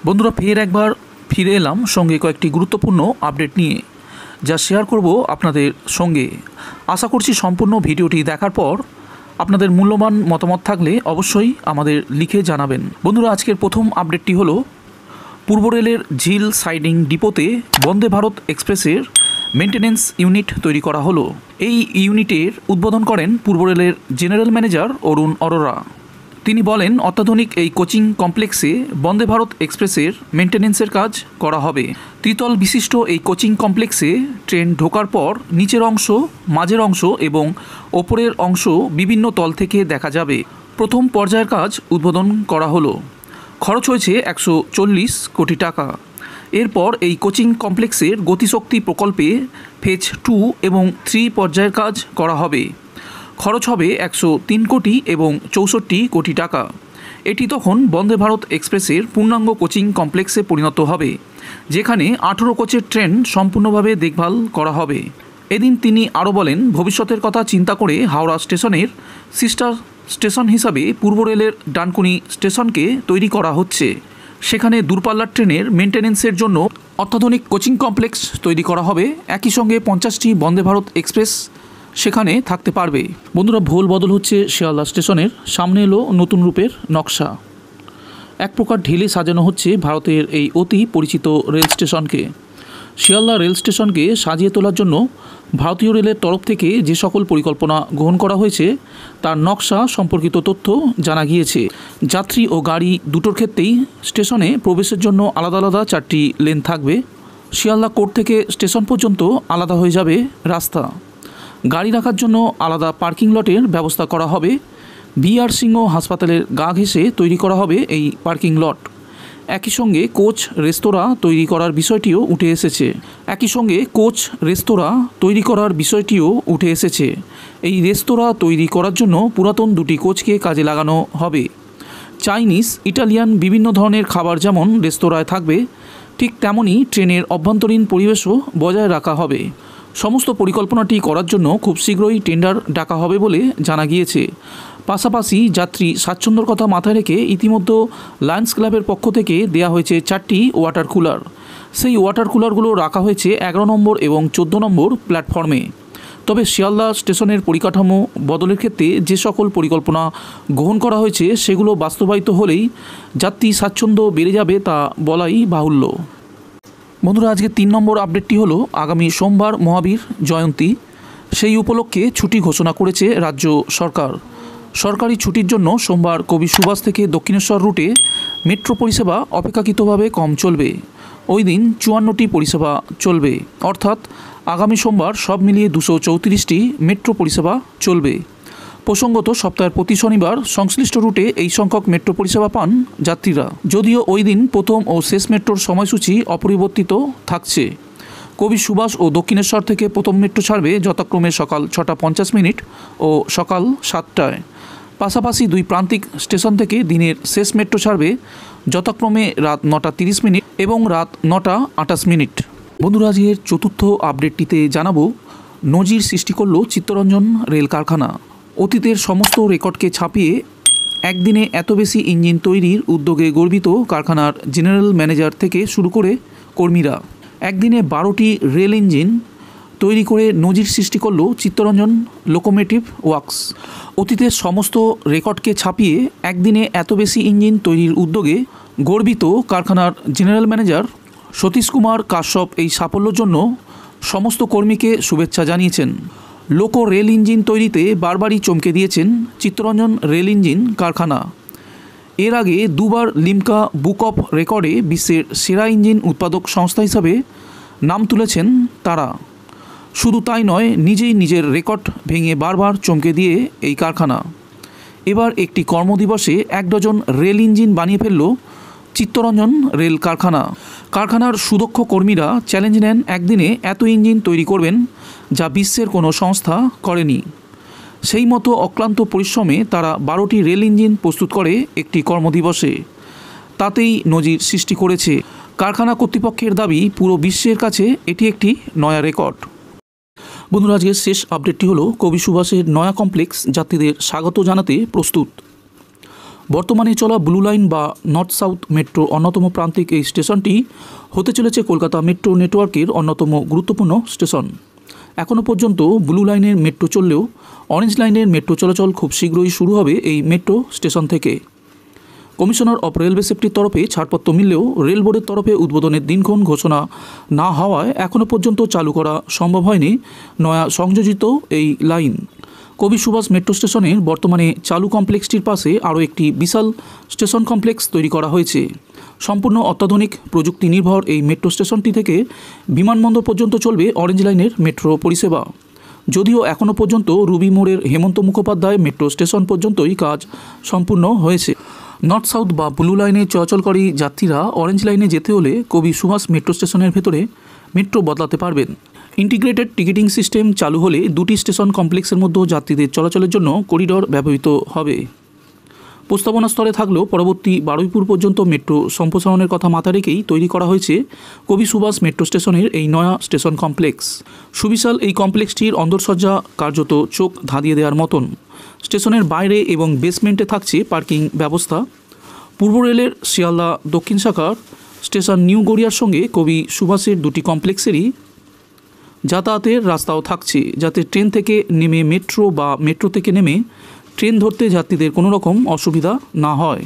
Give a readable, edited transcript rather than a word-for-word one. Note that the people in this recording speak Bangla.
বন্ধুরা ফের একবার ফিরে এলাম সঙ্গে কয়েকটি গুরুত্বপূর্ণ আপডেট নিয়ে, যা শেয়ার করব আপনাদের সঙ্গে। আশা করছি সম্পূর্ণ ভিডিওটি দেখার পর আপনাদের মূল্যবান মতামত থাকলে অবশ্যই আমাদের লিখে জানাবেন। বন্ধুরা আজকের প্রথম আপডেটটি হলো, পূর্ব রেলের ঝিল সাইডিং ডিপোতে বন্দে ভারত এক্সপ্রেসের মেনটেন্যান্স ইউনিট তৈরি করা হলো। এই ইউনিটের উদ্বোধন করেন পূর্ব রেলের জেনারেল ম্যানেজার অরুণ অরোরা। তিনি বলেন, অত্যাধুনিক এই কোচিং কমপ্লেক্সে বন্দে ভারত এক্সপ্রেসের মেনটেন্যান্সের কাজ করা হবে। ত্রিতল বিশিষ্ট এই কোচিং কমপ্লেক্সে ট্রেন ঢোকার পর নিচের অংশ, মাঝের অংশ এবং ওপরের অংশ বিভিন্ন তল থেকে দেখা যাবে। প্রথম পর্যায়ের কাজ উদ্বোধন করা হলো। খরচ হয়েছে 140 কোটি টাকা। এরপর এই কোচিং কমপ্লেক্সের গতিশক্তি প্রকল্পে ফেজ 2 এবং 3 পর্যায়ের কাজ করা হবে। খরচ হবে 103 কোটি এবং 64 কোটি টাকা। এটি তখন বন্দে ভারত এক্সপ্রেসের পূর্ণাঙ্গ কোচিং কমপ্লেক্সে পরিণত হবে, যেখানে 18 কোচের ট্রেন সম্পূর্ণভাবে দেখভাল করা হবে। এদিন তিনি আরও বলেন, ভবিষ্যতের কথা চিন্তা করে হাওড়া স্টেশনের সিস্টার স্টেশন হিসাবে পূর্ব রেলের ডানকুনি স্টেশনকে তৈরি করা হচ্ছে। সেখানে দূরপাল্লার ট্রেনের মেনটেন্যান্সের জন্য অত্যাধুনিক কোচিং কমপ্লেক্স তৈরি করা হবে। একই সঙ্গে 50টি বন্দে ভারত এক্সপ্রেস সেখানে থাকতে পারবে। বন্ধুরা ভোল বদল হচ্ছে শিয়ালদা স্টেশনের, সামনে এলো নতুন রূপের নকশা। এক প্রকার ঢেলে সাজানো হচ্ছে ভারতের এই অতি পরিচিত রেল স্টেশনকে। শিয়ালদা রেল স্টেশনকে সাজিয়ে তোলার জন্য ভারতীয় রেলের তরফ থেকে যে সকল পরিকল্পনা গ্রহণ করা হয়েছে তার নকশা সম্পর্কিত তথ্য জানা গিয়েছে। যাত্রী ও গাড়ি দুটোর ক্ষেত্রেই স্টেশনে প্রবেশের জন্য আলাদা আলাদা 4টি লেন থাকবে। শিয়ালদা কোর্ট থেকে স্টেশন পর্যন্ত আলাদা হয়ে যাবে রাস্তা। গাড়ি রাখার জন্য আলাদা পার্কিং লটের ব্যবস্থা করা হবে। বি.আর. সিংহ হাসপাতালের গা ঘেঁষে তৈরি করা হবে এই পার্কিং লট। একই সঙ্গে কোচ রেস্তোরাঁ তৈরি করার বিষয়টিও উঠে এসেছে। এই রেস্তোরাঁ তৈরি করার জন্য পুরাতন 2টি কোচকে কাজে লাগানো হবে। চাইনিজ, ইটালিয়ান বিভিন্ন ধরনের খাবার যেমন রেস্তোরাঁয় থাকবে, ঠিক তেমনই ট্রেনের অভ্যন্তরীণ পরিবেশও বজায় রাখা হবে। সমস্ত পরিকল্পনাটি করার জন্য খুব শীঘ্রই টেন্ডার ডাকা হবে বলে জানা গিয়েছে। পাশাপাশি যাত্রী স্বাচ্ছন্দ্যর কথা মাথায় রেখে ইতিমধ্যে লায়ন্স ক্লাবের পক্ষ থেকে দেওয়া হয়েছে 4টি ওয়াটার কুলার। সেই ওয়াটার কুলারগুলো রাখা হয়েছে 11 নম্বর এবং 14 নম্বর প্ল্যাটফর্মে। তবে শিয়ালদা স্টেশনের পরিকাঠামো বদলের ক্ষেত্রে যে সকল পরিকল্পনা গ্রহণ করা হয়েছে সেগুলো বাস্তবায়িত হলেই যাত্রী স্বাচ্ছন্দ্য বেড়ে যাবে, তা বলাই বাহুল্য। বন্ধুরা আজকে 3 নম্বর আপডেটটি হলো, আগামী সোমবার মহাবীর জয়ন্তী। সেই উপলক্ষে ছুটি ঘোষণা করেছে রাজ্য সরকার। সরকারি ছুটির জন্য সোমবার কবি সুভাষ থেকে দক্ষিণেশ্বর রুটে মেট্রো পরিষেবা অপেক্ষাকৃতভাবে কম চলবে। ওই দিন 54টি পরিষেবা চলবে, অর্থাৎ আগামী সোমবার সব মিলিয়ে 234টি মেট্রো পরিষেবা চলবে। প্রসঙ্গত, সপ্তাহের প্রতি শনিবার সংশ্লিষ্ট রুটে এই সংখ্যক মেট্রো পরিষেবা পান যাত্রীরা। যদিও ওই দিন প্রথম ও শেষ মেট্রোর সময়সূচি অপরিবর্তিত থাকছে। কবি সুভাষ ও দক্ষিণেশ্বর থেকে প্রথম মেট্রো ছাড়বে যথাক্রমে সকাল 6:50 ও সকাল 7টায়। পাশাপাশি 2 প্রান্তিক স্টেশন থেকে দিনের শেষ মেট্রো ছাড়বে যথাক্রমে রাত 9:30 এবং রাত 9:28। বন্ধুরা আজকের চতুর্থ আপডেটটিতে জানাবো, নজির সৃষ্টি করল চিত্তরঞ্জন রেল কারখানা। অতীতের সমস্ত রেকর্ডকে ছাপিয়ে একদিনে এত বেশি ইঞ্জিন তৈরির উদ্যোগে গর্বিত কারখানার জেনারেল ম্যানেজার থেকে শুরু করে কর্মীরা। একদিনে 12টি রেল ইঞ্জিন তৈরি করে নজির সৃষ্টি করল চিত্তরঞ্জন লোকোমোটিভ ওয়ার্কস। অতীতের সমস্ত রেকর্ডকে ছাপিয়ে একদিনে এত বেশি ইঞ্জিন তৈরির উদ্যোগে গর্বিত কারখানার জেনারেল ম্যানেজার সতীশ কুমার কাশ্যপ এই সাফল্যের জন্য সমস্ত কর্মীকে শুভেচ্ছা জানিয়েছেন। লোকো রেল ইঞ্জিন তৈরিতে বারবারই চমকে দিয়েছেন চিত্তরঞ্জন রেল ইঞ্জিন কারখানা। এর আগে 2বার লিমকা বুক অফ রেকর্ডে বিশ্বের সেরা ইঞ্জিন উৎপাদক সংস্থা হিসাবে নাম তুলেছেন তারা। শুধু তাই নয়, নিজেই নিজের রেকর্ড ভেঙে বারবার চমকে দিয়ে এই কারখানা এবার একটি কর্মদিবসে 1 ডজন রেল ইঞ্জিন বানিয়ে ফেলল চিত্তরঞ্জন রেল কারখানা। কারখানার সুদক্ষ কর্মীরা চ্যালেঞ্জ নেন একদিনে এত ইঞ্জিন তৈরি করবেন, যা বিশ্বের কোনো সংস্থা করেনি। সেই মতো অক্লান্ত পরিশ্রমে তারা 12টি রেল ইঞ্জিন প্রস্তুত করে একটি কর্মদিবসে। তাতেই নজির সৃষ্টি করেছে। কারখানা কর্তৃপক্ষের দাবি, পুরো বিশ্বের কাছে এটি একটি নয়া রেকর্ড। বন্ধুরা আজকের শেষ আপডেটটি হলো, কবি সুভাষের নয়া কমপ্লেক্স যাত্রীদের স্বাগত জানাতে প্রস্তুত। বর্তমানে চলা ব্লু লাইন বা নর্থ সাউথ মেট্রো অন্যতম প্রান্তিক এই স্টেশনটি হতে চলেছে কলকাতা মেট্রো নেটওয়ার্কের অন্যতম গুরুত্বপূর্ণ স্টেশন। এখনও পর্যন্ত ব্লু লাইনের মেট্রো চললেও অরেঞ্জ লাইনের মেট্রো চলাচল খুব শীঘ্রই শুরু হবে এই মেট্রো স্টেশন থেকে। কমিশনার অফ রেলওয়ে সেফটির তরফে ছাড়পত্র মিললেও রেল বোর্ডের তরফে উদ্বোধনের দিনক্ষণ ঘোষণা না হওয়ায় এখনও পর্যন্ত চালু করা সম্ভব হয়নি নয়া সংযোজিত এই লাইন। কবি সুভাষ মেট্রো স্টেশনের বর্তমানে চালু কমপ্লেক্সটির পাশে আরও একটি বিশাল স্টেশন কমপ্লেক্স তৈরি করা হয়েছে। সম্পূর্ণ অত্যাধুনিক প্রযুক্তি নির্ভর এই মেট্রো স্টেশনটি থেকে বিমানবন্দর পর্যন্ত চলবে অরেঞ্জ লাইনের মেট্রো পরিষেবা। যদিও এখনও পর্যন্ত রুবি মোড়ের হেমন্ত মুখোপাধ্যায় মেট্রো স্টেশন পর্যন্তই কাজ সম্পূর্ণ হয়েছে। নর্থ সাউথ বা ব্লু লাইনে চলাচলকারী যাত্রীরা অরেঞ্জ লাইনে যেতে হলে কবি সুভাষ মেট্রো স্টেশনের ভেতরে মেট্রো বদলাতে পারবেন। ইন্টিগ্রেটেড টিকিটিং সিস্টেম চালু হলে দুটি স্টেশন কমপ্লেক্সের মধ্যে যাত্রীদের চলাচলের জন্য করিডর ব্যবহৃত হবে। প্রস্তাবনা স্তরে থাকলেও পরবর্তী বারুইপুর পর্যন্ত মেট্রো সম্প্রসারণের কথা মাথায় রেখেই তৈরি করা হয়েছে কবি সুভাষ মেট্রো স্টেশনের এই নয়া স্টেশন কমপ্লেক্স। সুবিশাল এই কমপ্লেক্সটির অন্দরসজ্জা কার্যত চোখ ধাঁধিয়ে দেওয়ার মতন। স্টেশনের বাইরে এবং বেসমেন্টে থাকছে পার্কিং ব্যবস্থা। পূর্ব রেলের শিয়ালদা দক্ষিণ শাখার স্টেশন নিউ গড়িয়ার সঙ্গে কবি সুভাষের দুটি কমপ্লেক্সেরই যাতায়াতের রাস্তাও থাকছে, যাতে ট্রেন থেকে নেমে মেট্রো বা মেট্রো থেকে নেমে ট্রেন ধরতে যাত্রীদের কোনো রকম অসুবিধা না হয়।